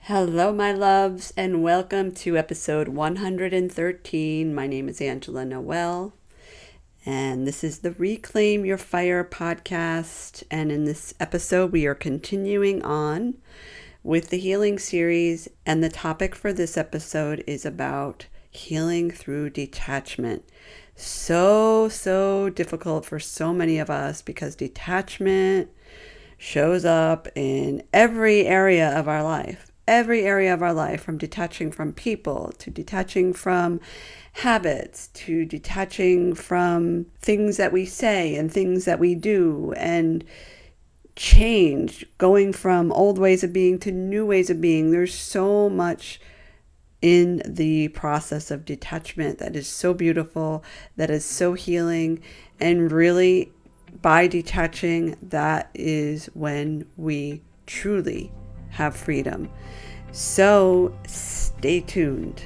Hello, my loves, and welcome to episode 113. My name is Angela Noel, and this is the Reclaim Your Fire podcast. And in this episode, we are continuing on with the healing series, and the topic for this episode is about healing through detachment. So difficult for so many of us because detachment shows up in every area of our life. Every area of our life, from detaching from people, to detaching from habits, to detaching from things that we say and things that we do, and change, going from old ways of being to new ways of being. There's so much in the process of detachment that is so beautiful, that is so healing, and really by detaching, that is when we truly have freedom. So stay tuned.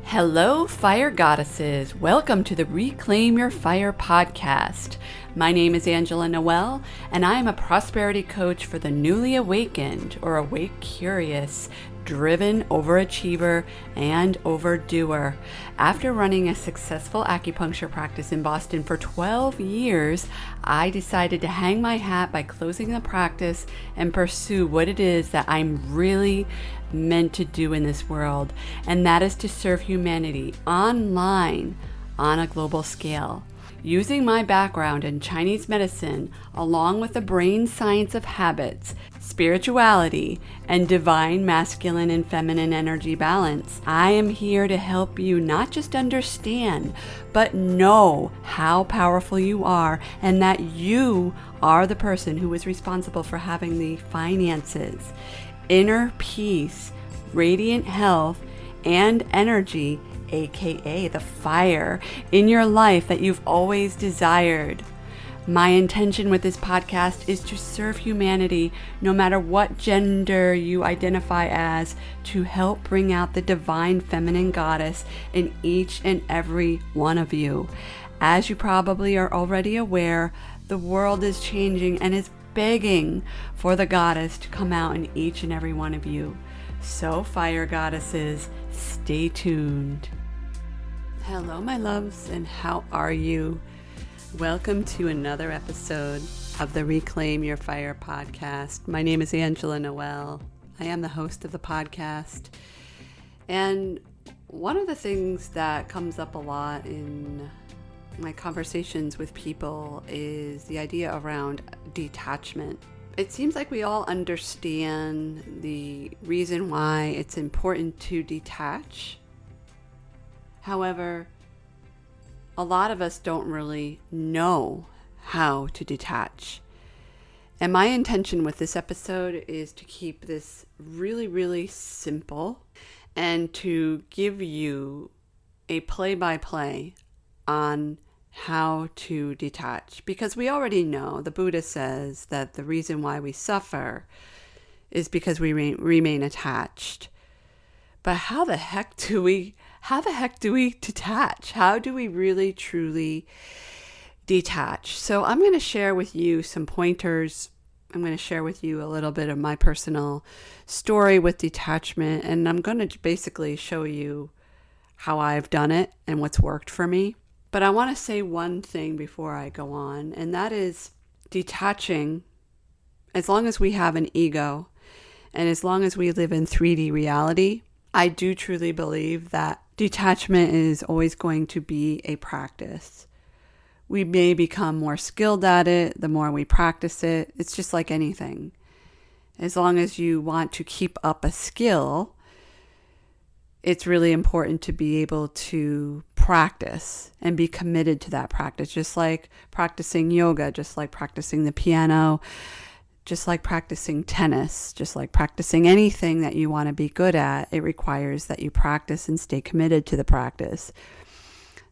Hello, fire goddesses. Welcome to the Reclaim Your Fire podcast. My name is Angela Noel, and I am a prosperity coach for the newly awakened or awake curious, driven overachiever, and overdoer. After running a successful acupuncture practice in Boston for 12 years, I decided to hang my hat by closing the practice and pursue what it is that I'm really meant to do in this world, and that is to serve humanity online on a global scale. Using my background in Chinese medicine, along with the brain science of habits, spirituality, and divine masculine and feminine energy balance, I am here to help you not just understand, but know how powerful you are, and that you are the person who is responsible for having the finances, inner peace, radiant health, and energy, aka the fire, in your life that you've always desired. My intention with this podcast is to serve humanity, no matter what gender you identify as, to help bring out the divine feminine goddess in each and every one of you. As you probably are already aware, the world is changing and is begging for the goddess to come out in each and every one of you. So, fire goddesses, stay tuned. Hello, my loves, and how are you? Welcome to another episode of the Reclaim Your Fire podcast. My name is Angela Noel. I am the host of the podcast. And one of the things that comes up a lot in my conversations with people is the idea around detachment. It seems like we all understand the reason why it's important to detach. However, a lot of us don't really know how to detach. And my intention with this episode is to keep this really simple and to give you a play-by-play on how to detach. Because we already know, the Buddha says that the reason why we suffer is because we remain attached. But how the heck do we detach? How do we really truly detach? So I'm going to share with you some pointers. I'm going to share with you a little bit of my personal story with detachment, and I'm going to basically show you how I've done it and what's worked for me. But I want to say one thing before I go on, and that is detaching, as long as we have an ego and as long as we live in 3D reality, I do truly believe that detachment is always going to be a practice. We may become more skilled at it the more we practice it. It's just like anything. As long as you want to keep up a skill, it's really important to be able to practice and be committed to that practice, just like practicing yoga, just like practicing the piano, just like practicing tennis, just like practicing anything that you want to be good at. It requires that you practice and stay committed to the practice.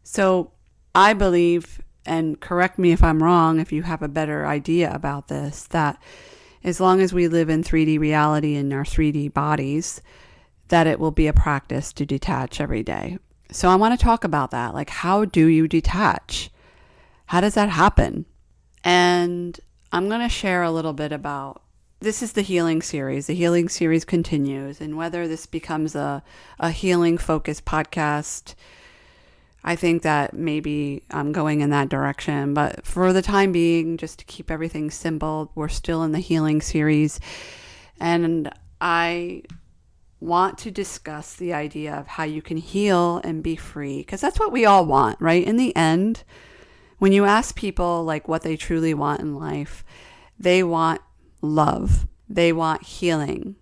So I believe, and correct me if I'm wrong, if you have a better idea about this, that as long as we live in 3D reality in our 3D bodies, that it will be a practice to detach every day. So I want to talk about that. Like, how do you detach? How does that happen? And I'm going to share a little bit about this is the healing series. The healing series continues. And whether this becomes a healing focused podcast, I think that maybe I'm going in that direction. But for the time being, just to keep everything simple, we're still in the healing series. And I want to discuss the idea of how you can heal and be free, because that's what we all want, right? In the end, when you ask people like what they truly want in life, they want love, they want healing,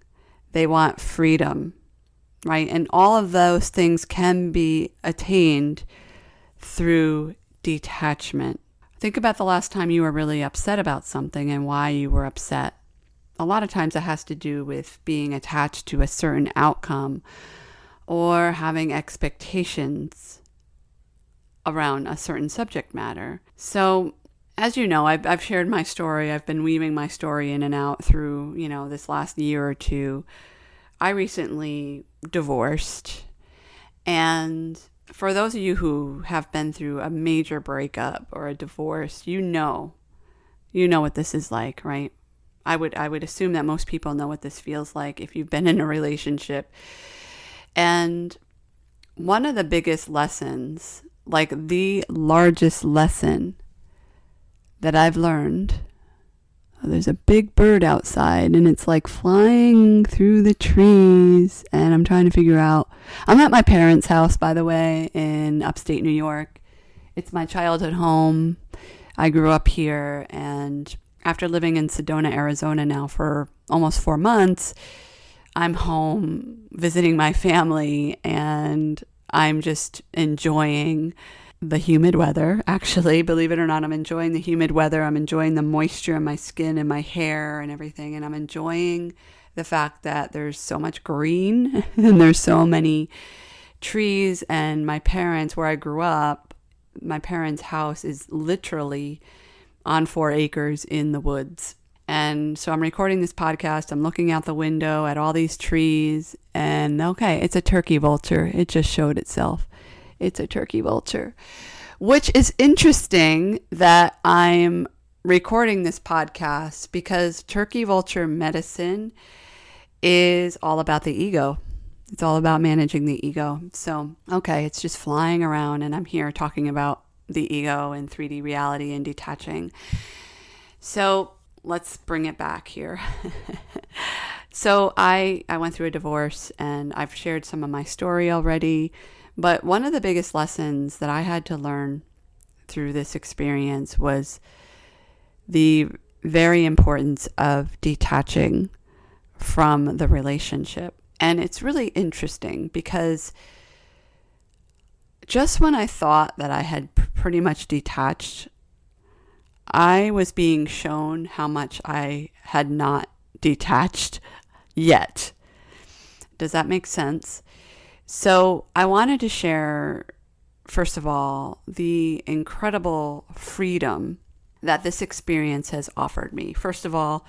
they want freedom, right? And all of those things can be attained through detachment. Think about the last time you were really upset about something and why you were upset. A lot of times it has to do with being attached to a certain outcome or having expectations around a certain subject matter. So, as you know, I've shared my story. I've been weaving my story in and out through, this last year or two. I recently divorced. And for those of you who have been through a major breakup or a divorce, you know what this is like, right? I would assume that most people know what this feels like if you've been in a relationship. And one of the biggest lessons, like the largest lesson that I've learned, there's a big bird outside and it's like flying through the trees, and I'm trying to figure out, I'm at my parents' house, by the way, in upstate New York. It's my childhood home. I grew up here, and after living in Sedona, Arizona now for almost 4 months, I'm home visiting my family, and I'm just enjoying the humid weather. Actually, believe it or not, I'm enjoying the humid weather. I'm enjoying the moisture in my skin and my hair and everything. And I'm enjoying the fact that there's so much green and there's so many trees. And my parents, where I grew up, my parents' house is literally on 4 acres in the woods. And so I'm recording this podcast. I'm looking out the window at all these trees, and okay, it's a turkey vulture. It just showed itself. It's a turkey vulture, which is interesting that I'm recording this podcast, because turkey vulture medicine is all about the ego. It's all about managing the ego. So, okay, it's just flying around, and I'm here talking about the ego and 3D reality and detaching. So let's bring it back here. So I went through a divorce, and I've shared some of my story already. But one of the biggest lessons that I had to learn through this experience was the very importance of detaching from the relationship. And it's really interesting because just when I thought that I had pretty much detached, I was being shown how much I had not detached yet. Does that make sense? So I wanted to share, first of all, the incredible freedom that this experience has offered me. First of all,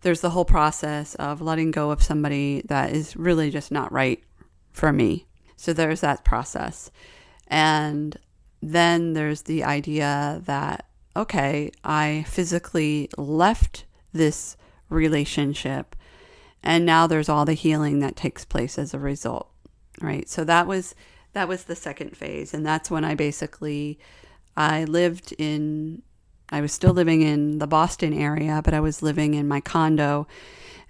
there's the whole process of letting go of somebody that is really just not right for me. So there's that process. And then there's the idea that, okay, I physically left this relationship, and now there's all the healing that takes place as a result. Right. So that was the second phase. And that's when I was still living in the Boston area, but I was living in my condo,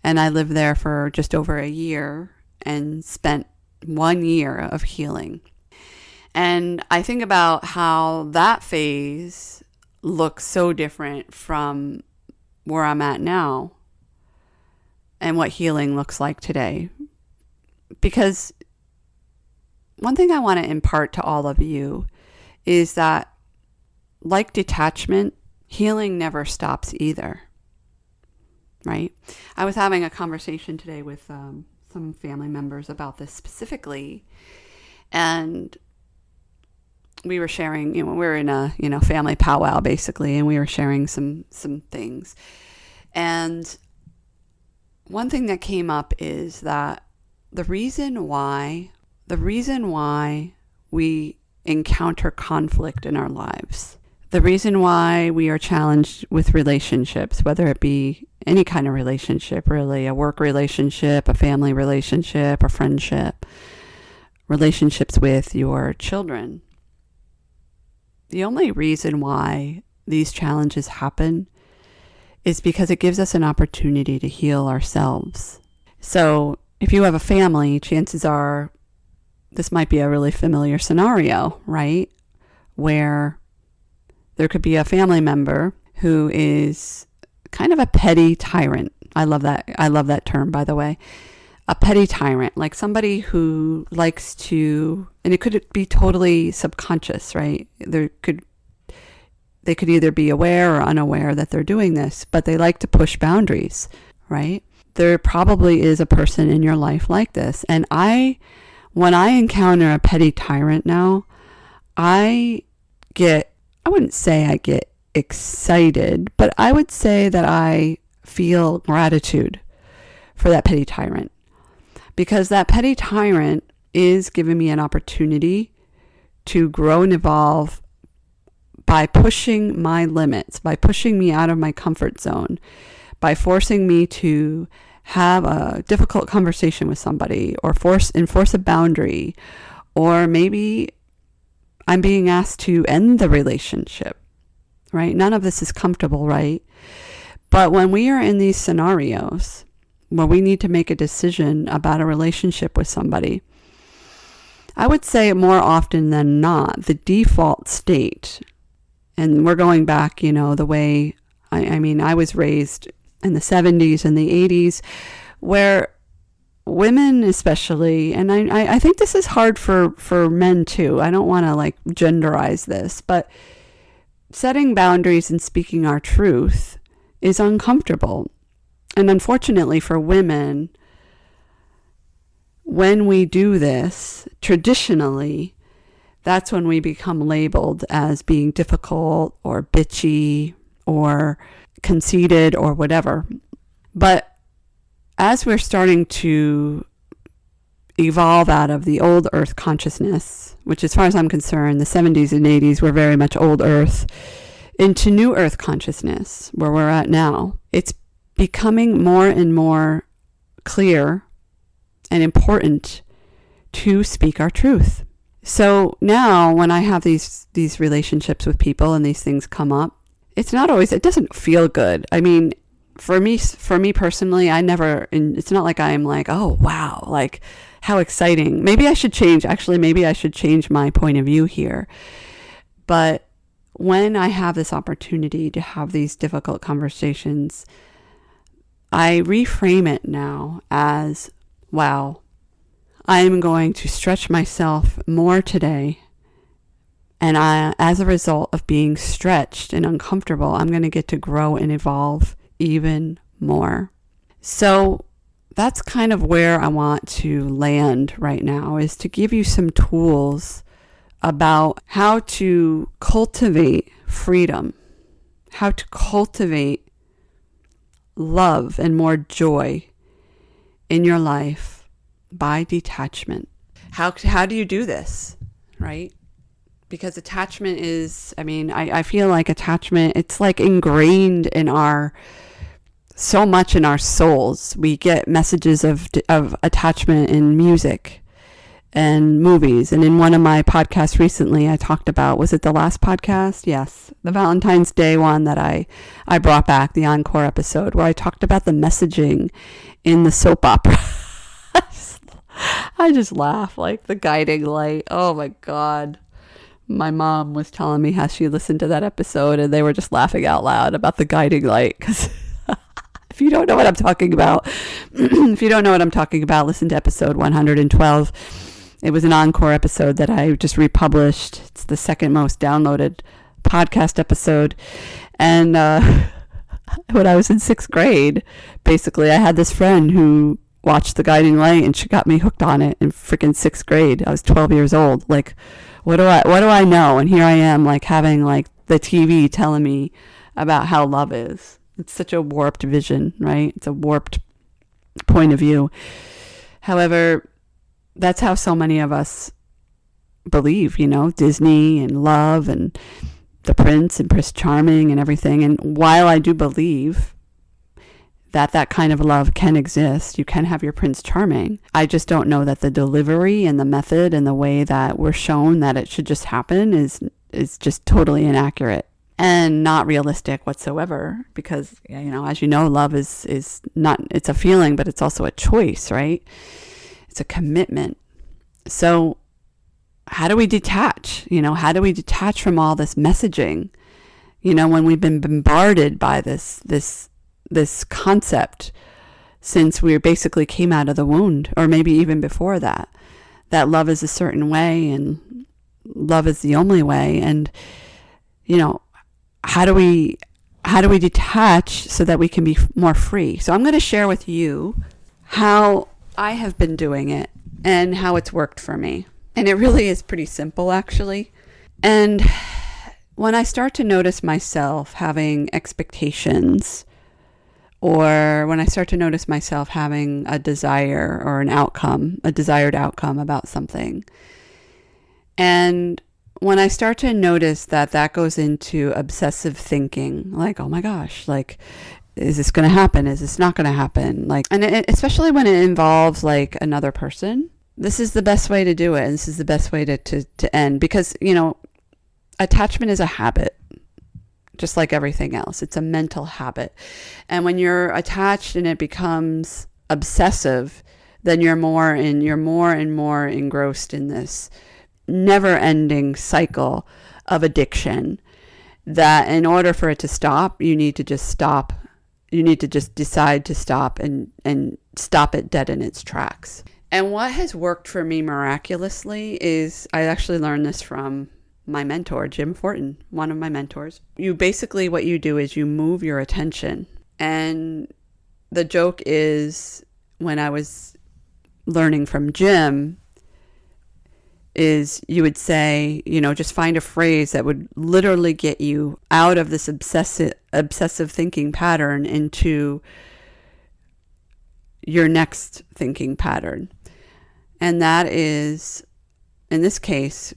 and I lived there for just over a year and spent 1 year of healing. And I think about how that phase looks so different from where I'm at now and what healing looks like today. Because one thing I want to impart to all of you is that, like detachment, healing never stops either, right? I was having a conversation today with some family members about this specifically, and we were sharing, we were in a, family powwow basically, and we were sharing some things. And one thing that came up is that the reason why we encounter conflict in our lives, The reason why we are challenged with relationships, whether it be any kind of relationship, really, a work relationship, a family relationship, a friendship, relationships with your children. The only reason why these challenges happen is because it gives us an opportunity to heal ourselves. So if you have a family, chances are this might be a really familiar scenario, right? Where there could be a family member who is kind of a petty tyrant. I love that term, by the way. A petty tyrant, like somebody who likes to, and it could be totally subconscious, right? They could either be aware or unaware that they're doing this, but they like to push boundaries, right? There probably is a person in your life like this. And when I encounter a petty tyrant now, I wouldn't say I get excited, but I would say that I feel gratitude for that petty tyrant. Because that petty tyrant is giving me an opportunity to grow and evolve by pushing my limits, by pushing me out of my comfort zone, by forcing me to have a difficult conversation with somebody, or enforce a boundary, or maybe I'm being asked to end the relationship, right? None of this is comfortable, right? But when we are in these scenarios where we need to make a decision about a relationship with somebody, I would say more often than not, the default state, and we're going back, the way, I was raised in the 70s and the 80s, where women especially, and I think this is hard for men too. I don't want to genderize this, but setting boundaries and speaking our truth is uncomfortable. And unfortunately for women, when we do this, traditionally, that's when we become labeled as being difficult or bitchy or conceited or whatever. But as we're starting to evolve out of the old earth consciousness, which as far as I'm concerned, the 70s and 80s were very much old earth, into new earth consciousness, where we're at now, it's becoming more and more clear and important to speak our truth. So now when I have these relationships with people and these things come up, it doesn't feel good. I mean, for me personally, it's not like I'm like, oh, wow, like how exciting. Maybe I should change my point of view here. But when I have this opportunity to have these difficult conversations, I reframe it now as, wow, I'm going to stretch myself more today. And as a result of being stretched and uncomfortable, I'm going to get to grow and evolve even more. So that's kind of where I want to land right now, is to give you some tools about how to cultivate freedom, how to cultivate love and more joy in your life by detachment. How do you do this, right? Because attachment is, I feel like attachment, it's like ingrained in so much in our souls. We get messages of attachment in music and movies. And in one of my podcasts recently, I talked about, was it the last podcast? Yes. The Valentine's Day one that I brought back, the encore episode, where I talked about the messaging in the soap opera. I just laugh, like the guiding light. Oh my God. My mom was telling me how she listened to that episode and they were just laughing out loud about the guiding light. Because if you don't know what I'm talking about, listen to episode 112. It was an encore episode that I just republished. It's the second most downloaded podcast episode. And when I was in 6th grade, basically I had this friend who watched The Guiding Light and she got me hooked on it in freaking 6th grade. I was 12 years old. Like, what do I know? And here I am, like having like the TV telling me about how love is. It's such a warped vision, right? It's a warped point of view. However, that's how so many of us believe, Disney and love and the Prince and Prince Charming and everything. And while I do believe that that kind of love can exist, you can have your Prince Charming, I just don't know that the delivery and the method and the way that we're shown that it should just happen is just totally inaccurate and not realistic whatsoever. Because, as you know, love is not, it's a feeling, but it's also a choice, right? It's a commitment. So how do we detach? How do we detach from all this messaging? When we've been bombarded by this concept since we basically came out of the wound, or maybe even before that love is a certain way and love is the only way. And, how do we detach so that we can be more free? So I'm going to share with you how I have been doing it and how it's worked for me. And it really is pretty simple, actually. And when I start to notice myself having expectations, or when I start to notice myself having a desire or a desired outcome about something, and when I start to notice that goes into obsessive thinking, like, oh my gosh, like, is this going to happen? Is this not going to happen? Like, and especially when it involves like another person, this is the best way to do it. And this is the best way to end, because, attachment is a habit, just like everything else. It's a mental habit. And when you're attached and it becomes obsessive, then you're more and more engrossed in this never-ending cycle of addiction, that in order for it to stop, you need to just stop. You need to just decide to stop and stop it dead in its tracks. And what has worked for me miraculously is, I actually learned this from my mentor, Jim Fortin, one of my mentors. What you do is you move your attention. And the joke is, when I was learning from Jim, is you would say, just find a phrase that would literally get you out of this obsessive thinking pattern into your next thinking pattern. And that is, in this case,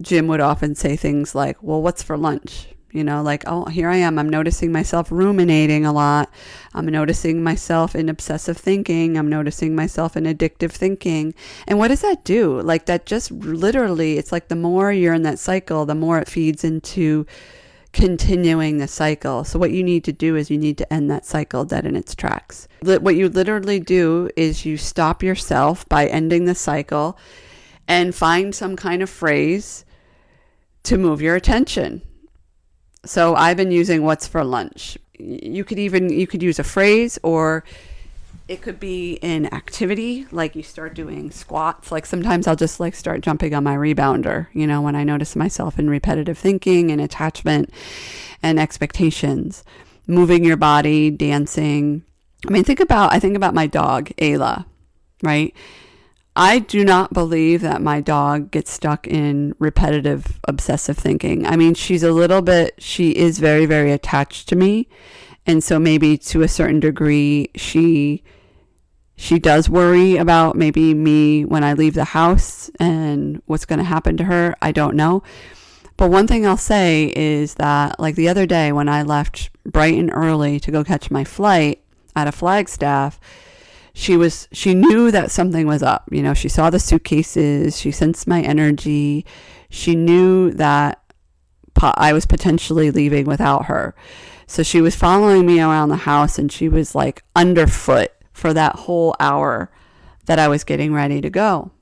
Jim would often say things like, well, what's for lunch? Like, oh, here I am. I'm noticing myself ruminating a lot. I'm noticing myself in obsessive thinking. I'm noticing myself in addictive thinking. And what does that do? Like, that just literally, it's like the more you're in that cycle, the more it feeds into continuing the cycle. So what you need to do is you need to end that cycle dead in its tracks. What you literally do is you stop yourself by ending the cycle and find some kind of phrase to move your attention. So I've been using what's for lunch. You could use a phrase, or it could be an activity, like you start doing squats. Like sometimes I'll just like start jumping on my rebounder, when I notice myself in repetitive thinking and attachment and expectations, moving your body, dancing. I think about my dog, Ayla, right? I do not believe that my dog gets stuck in repetitive, obsessive thinking. She is very, very attached to me. And so maybe to a certain degree, she does worry about maybe me when I leave the house and what's going to happen to her. I don't know. But one thing I'll say is that, like the other day when I left bright and early to go catch my flight at a Flagstaff, she knew that something was up. She saw the suitcases. She sensed my energy. She knew that I was potentially leaving without her. So she was following me around the house, and she was like underfoot for that whole hour that I was getting ready to go.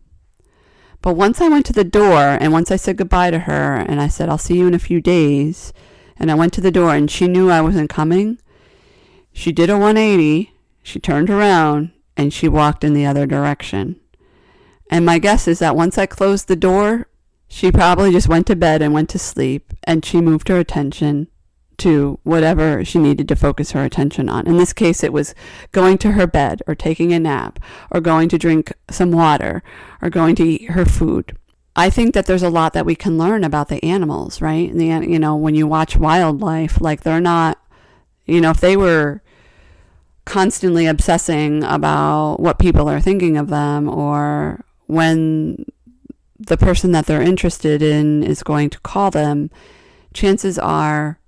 But once I went to the door, and once I said goodbye to her and I said, I'll see you in a few days, and I went to the door and she knew I wasn't coming, she did a 180, she turned around, and she walked in the other direction. And my guess is that once I closed the door, she probably just went to bed and went to sleep, and she moved her attention to whatever she needed to focus her attention on. In this case, it was going to her bed, or taking a nap, or going to drink some water, or going to eat her food. I think that there's a lot that we can learn about the animals, right? And when you watch wildlife, like they're not, if they were constantly obsessing about what people are thinking of them, or when the person that they're interested in is going to call them chances are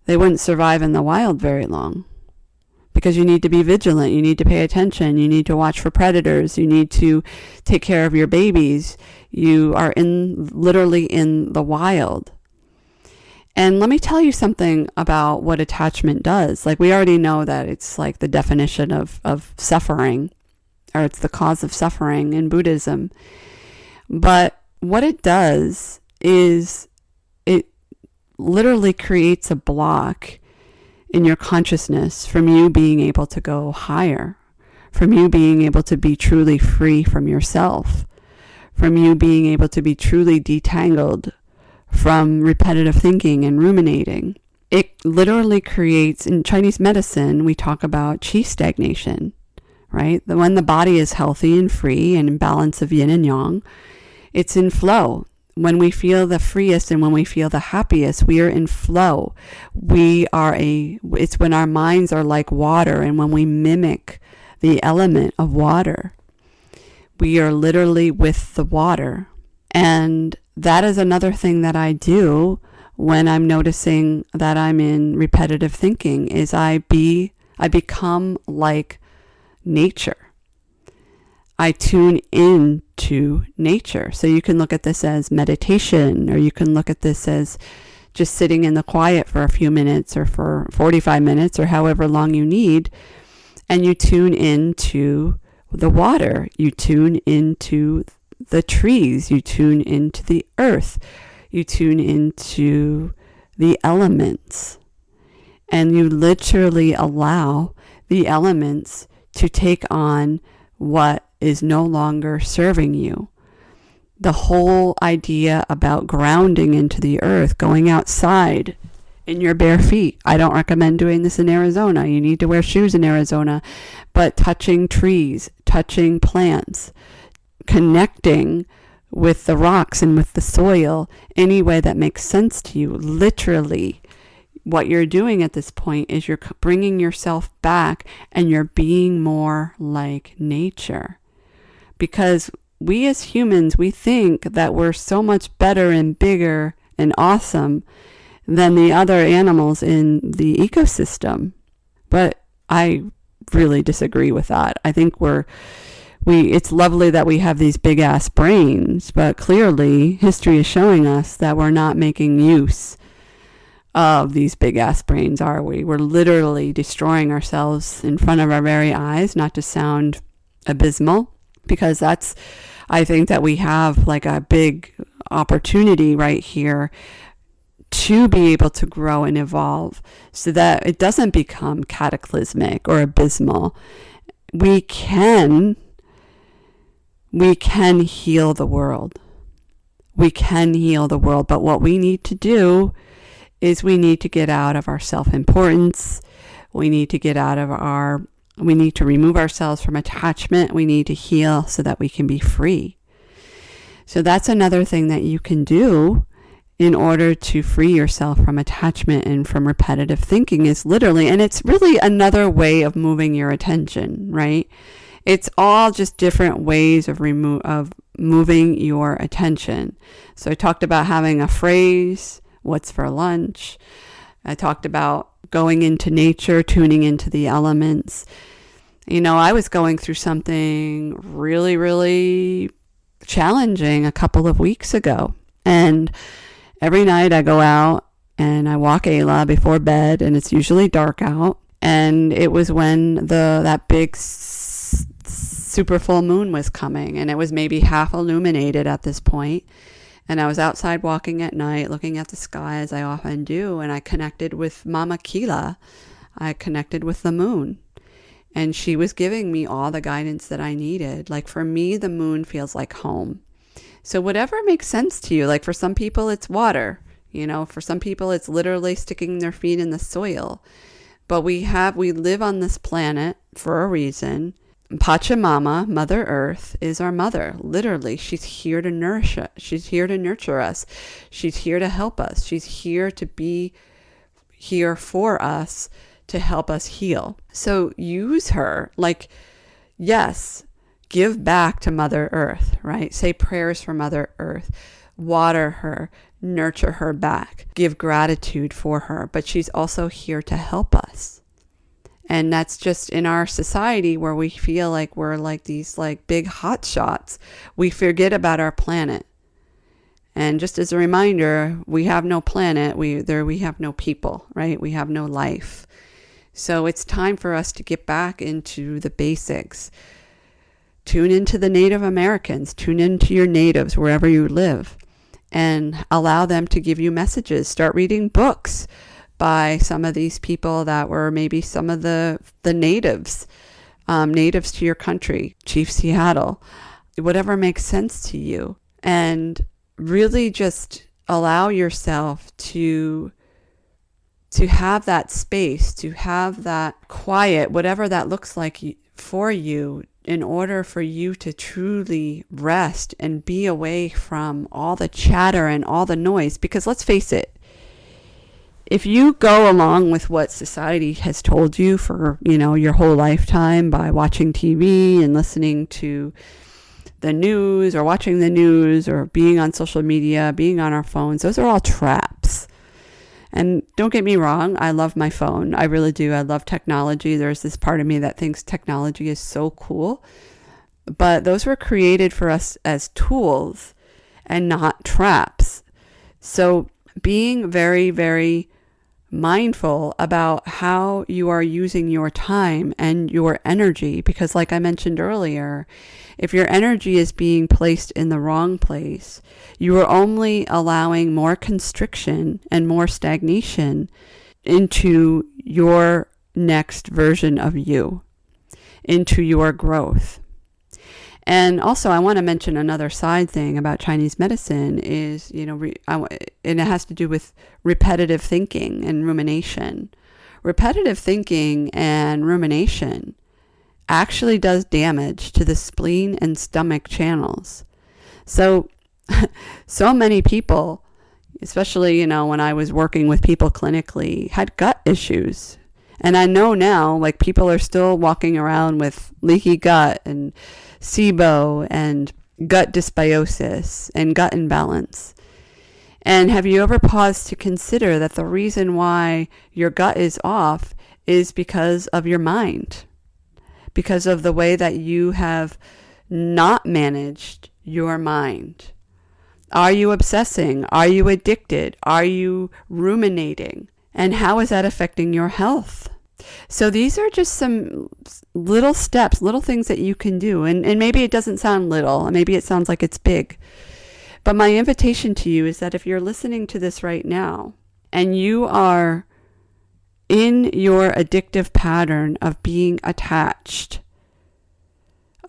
they wouldn't survive in the wild very long, because you need to be vigilant. You need to pay attention. You need to watch for predators. You need to take care of your babies. You are literally in the wild. And let me tell you something about what attachment does. Like, we already know that it's like the definition of suffering, or it's the cause of suffering in Buddhism. But what it does is it literally creates a block in your consciousness from you being able to go higher, from you being able to be truly free from yourself, from you being able to be truly detangled from repetitive thinking and ruminating. It literally creates, in Chinese medicine, we talk about qi stagnation, right? When the body is healthy and free and in balance of yin and yang, it's in flow. When we feel the freest and when we feel the happiest, we are in flow. It's when our minds are like water, and when we mimic the element of water, we are literally with the water. And that is another thing that I do when I'm noticing that I'm in repetitive thinking, is I become like nature. I tune into nature. So you can look at this as meditation, or you can look at this as just sitting in the quiet for a few minutes, or for 45 minutes, or however long you need, and you tune into the water. You tune into the trees. You tune into the earth. You tune into the elements. And you literally allow the elements to take on what is no longer serving you. The whole idea about grounding into the earth, going outside in your bare feet. I don't recommend doing this in Arizona. You need to wear shoes in Arizona. But touching trees, touching plants, connecting with the rocks and with the soil any way that makes sense to you. Literally, what you're doing at this point is you're bringing yourself back, and you're being more like nature. Because we as humans, we think that we're so much better and bigger and awesome than the other animals in the ecosystem. But I really disagree with that. I think it's lovely that we have these big ass brains, but clearly history is showing us that we're not making use of these big ass brains, are we? We're literally destroying ourselves in front of our very eyes, not to sound abysmal, because I think that we have like a big opportunity right here to be able to grow and evolve so that it doesn't become cataclysmic or abysmal. We can heal the world. We can heal the world, but what we need to do is we need to get out of our self-importance. We need to remove ourselves from attachment. We need to heal so that we can be free. So that's another thing that you can do in order to free yourself from attachment and from repetitive thinking, is literally, and it's really another way of moving your attention, right? It's all just different ways of moving your attention. So I talked about having a phrase, what's for lunch. I talked about going into nature, tuning into the elements. You know, I was going through something really, really challenging a couple of weeks ago. And every night I go out and I walk Ayla before bed, and it's usually dark out. And it was when that big super full moon was coming, and it was maybe half illuminated at this point. And I was outside walking at night, looking at the sky as I often do, and I connected with Mama Kila. I connected with the moon, and she was giving me all the guidance that I needed. Like, for me, the moon feels like home. So whatever makes sense to you, like for some people it's water, for some people it's literally sticking their feet in the soil. But we live on this planet for a reason. Pachamama, Mother Earth, is our mother. Literally, she's here to nourish us. She's here to nurture us. She's here to help us. She's here to be here for us, to help us heal. So use her. Like, yes, give back to Mother Earth, right? Say prayers for Mother Earth. Water her. nurture her back, give gratitude for her, but she's also here to help us. And that's just in our society where we feel like we're like these like big hot shots. We forget about our planet. And just as a reminder, we have no planet. We have no people, right? We have no life. So it's time for us to get back into the basics. Tune into the Native Americans. Tune into your natives wherever you live. And allow them to give you messages. Start reading books by some of these people that were maybe some of the natives, natives to your country, Chief Seattle, whatever makes sense to you. And really just allow yourself to have that space, to have that quiet, whatever that looks like for you, in order for you to truly rest and be away from all the chatter and all the noise. Because let's face it, if you go along with what society has told you for, your whole lifetime by watching TV and listening to the news or watching the news or being on social media, being on our phones, those are all traps. And don't get me wrong, I love my phone. I really do. I love technology. There's this part of me that thinks technology is so cool. But those were created for us as tools and not traps. So being very, very mindful about how you are using your time and your energy, because like I mentioned earlier, if your energy is being placed in the wrong place, you are only allowing more constriction and more stagnation into your next version of you, into your growth. And also, I want to mention another side thing about Chinese medicine is, and it has to do with repetitive thinking and rumination. Repetitive thinking and rumination actually does damage to the spleen and stomach channels. So many people, especially, when I was working with people clinically, had gut issues. And I know now, like, people are still walking around with leaky gut and SIBO and gut dysbiosis and gut imbalance. And have you ever paused to consider that the reason why your gut is off is because of your mind? Because of the way that you have not managed your mind. Are you obsessing? Are you addicted? Are you ruminating? And how is that affecting your health? So these are just some little steps, little things that you can do. And maybe it doesn't sound little. Maybe it sounds like it's big. But my invitation to you is that if you're listening to this right now and you are in your addictive pattern of being attached,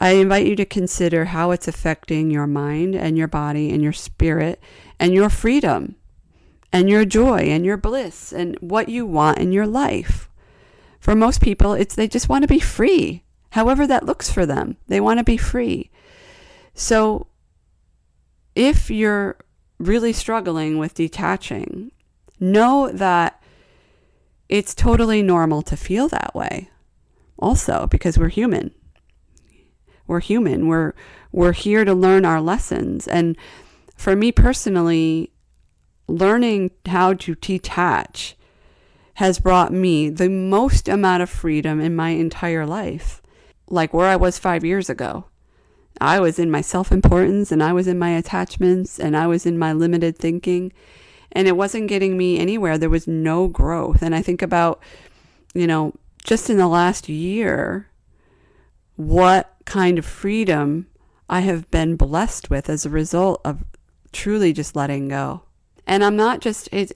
I invite you to consider how it's affecting your mind and your body and your spirit and your freedom and your joy and your bliss and what you want in your life. For most people, they just want to be free, however that looks for them. They want to be free. So if you're really struggling with detaching, know that it's totally normal to feel that way also, because we're human. We're human. We're here to learn our lessons. And for me personally, learning how to detach has brought me the most amount of freedom in my entire life. Like where I was 5 years ago. I was in my self-importance and I was in my attachments and I was in my limited thinking, and it wasn't getting me anywhere. There was no growth. And I think about, just in the last year, what kind of freedom I have been blessed with as a result of truly just letting go. And I'm not just, and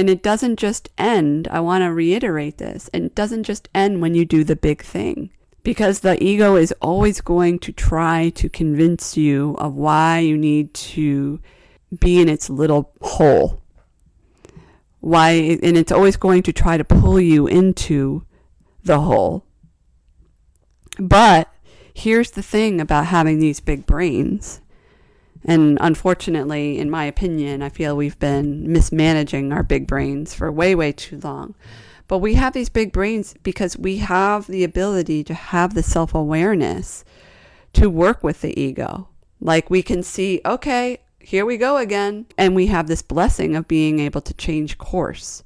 it doesn't just end. I want to reiterate this. And it doesn't just end when you do the big thing, because the ego is always going to try to convince you of why you need to be in its little hole. And it's always going to try to pull you into the hole. But here's the thing about having these big brains. And unfortunately, in my opinion, I feel we've been mismanaging our big brains for way, way too long. But we have these big brains because we have the ability to have the self-awareness to work with the ego. Like we can see, okay, here we go again. And we have this blessing of being able to change course.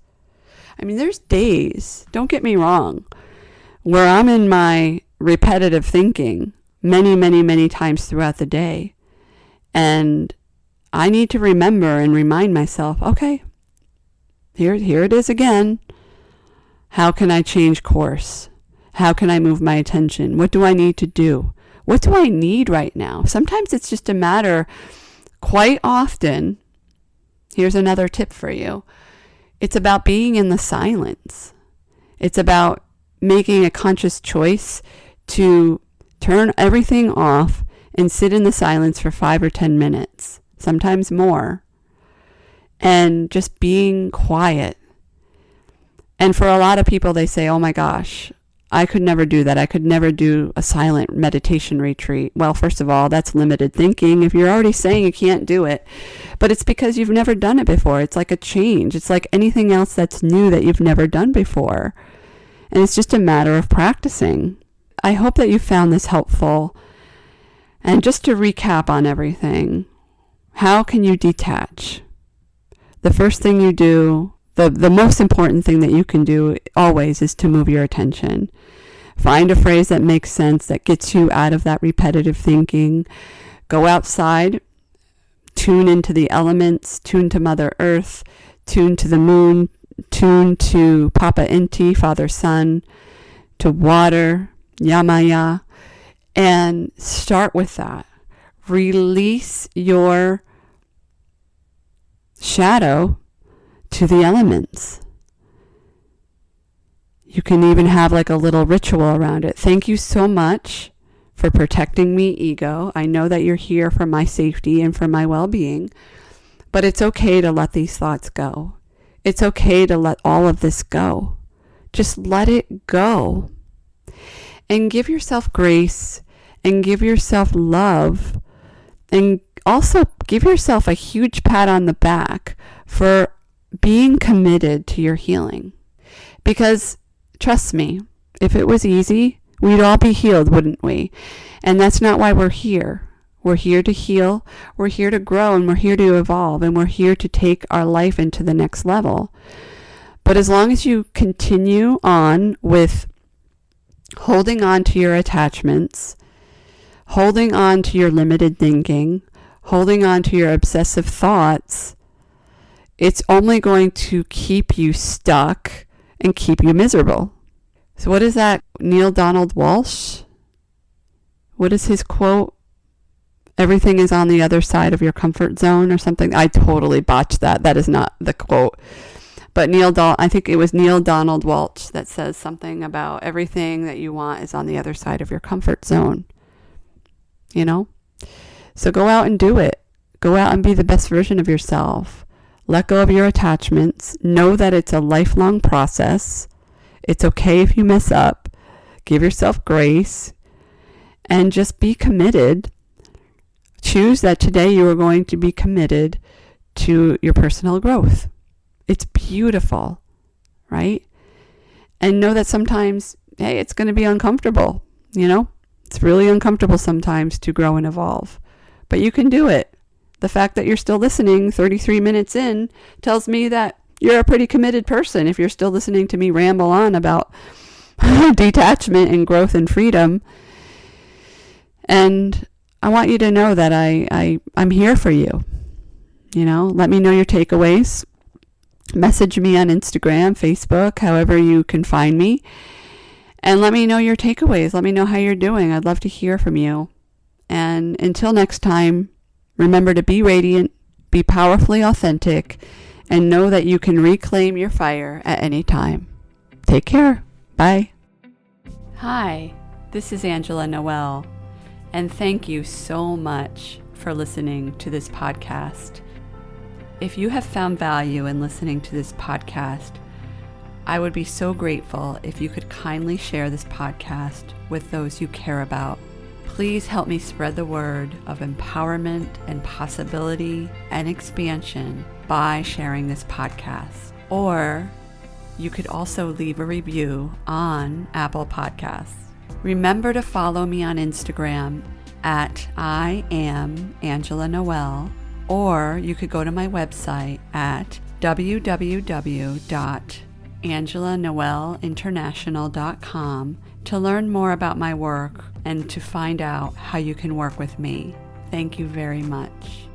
I mean, there's days, don't get me wrong, where I'm in my repetitive thinking many, many, many times throughout the day. And I need to remember and remind myself, okay, here it is again. How can I change course? How can I move my attention? What do I need to do? What do I need right now? Sometimes it's just a matter, quite often, here's another tip for you. It's about being in the silence. It's about making a conscious choice to turn everything off and sit in the silence for 5 or 10 minutes, sometimes more, and just being quiet. And for a lot of people, they say, oh my gosh, I could never do that. I could never do a silent meditation retreat. Well, first of all, that's limited thinking. If you're already saying you can't do it, but it's because you've never done it before. It's like a change. It's like anything else that's new that you've never done before. And it's just a matter of practicing. I hope that you found this helpful. And just to recap on everything, how can you detach? The first thing you do, the most important thing that you can do always is to move your attention. Find a phrase that makes sense, that gets you out of that repetitive thinking. Go outside, tune into the elements, tune to Mother Earth, tune to the moon, tune to Papa Inti, Father Sun, to water, Yamaya, and start with that. Release your shadow to the elements. You can even have like a little ritual around it. Thank you so much for protecting me, ego. I know that you're here for my safety and for my well-being, but it's okay to let these thoughts go. It's okay to let all of this go. Just let it go. And give yourself grace and give yourself love, and also give yourself a huge pat on the back for being committed to your healing. Because trust me, if it was easy, we'd all be healed, wouldn't we? And that's not why we're here. We're here to heal, we're here to grow, and we're here to evolve, and we're here to take our life into the next level. But as long as you continue on with holding on to your attachments, holding on to your limited thinking, holding on to your obsessive thoughts, it's only going to keep you stuck and keep you miserable. So what is that? Neil Donald Walsh? What is his quote? Everything is on the other side of your comfort zone or something. I totally botched that. That is not the quote. But I think it was Neil Donald Walsh that says something about everything that you want is on the other side of your comfort zone. You know? So go out and do it. Go out and be the best version of yourself. Let go of your attachments. Know that it's a lifelong process. It's okay if you mess up. Give yourself grace. And just be committed. Choose that today you are going to be committed to your personal growth. It's beautiful, right? And know that sometimes, hey, it's going to be uncomfortable, you know? It's really uncomfortable sometimes to grow and evolve. But you can do it. The fact that you're still listening 33 minutes in tells me that you're a pretty committed person if you're still listening to me ramble on about detachment and growth and freedom. And I want you to know that I'm here for you. You know, let me know your takeaways. Message me on Instagram, Facebook, however you can find me. And let me know your takeaways. Let me know how you're doing. I'd love to hear from you. And until next time, remember to be radiant, be powerfully authentic, and know that you can reclaim your fire at any time. Take care. Bye. Hi, this is Angela Noel, and thank you so much for listening to this podcast. If you have found value in listening to this podcast, I would be so grateful if you could kindly share this podcast with those you care about. Please help me spread the word of empowerment and possibility and expansion by sharing this podcast. Or you could also leave a review on Apple Podcasts. Remember to follow me on Instagram at I am Angela Noel, or you could go to my website at www.angelanoelinternational.com to learn more about my work and to find out how you can work with me. Thank you very much.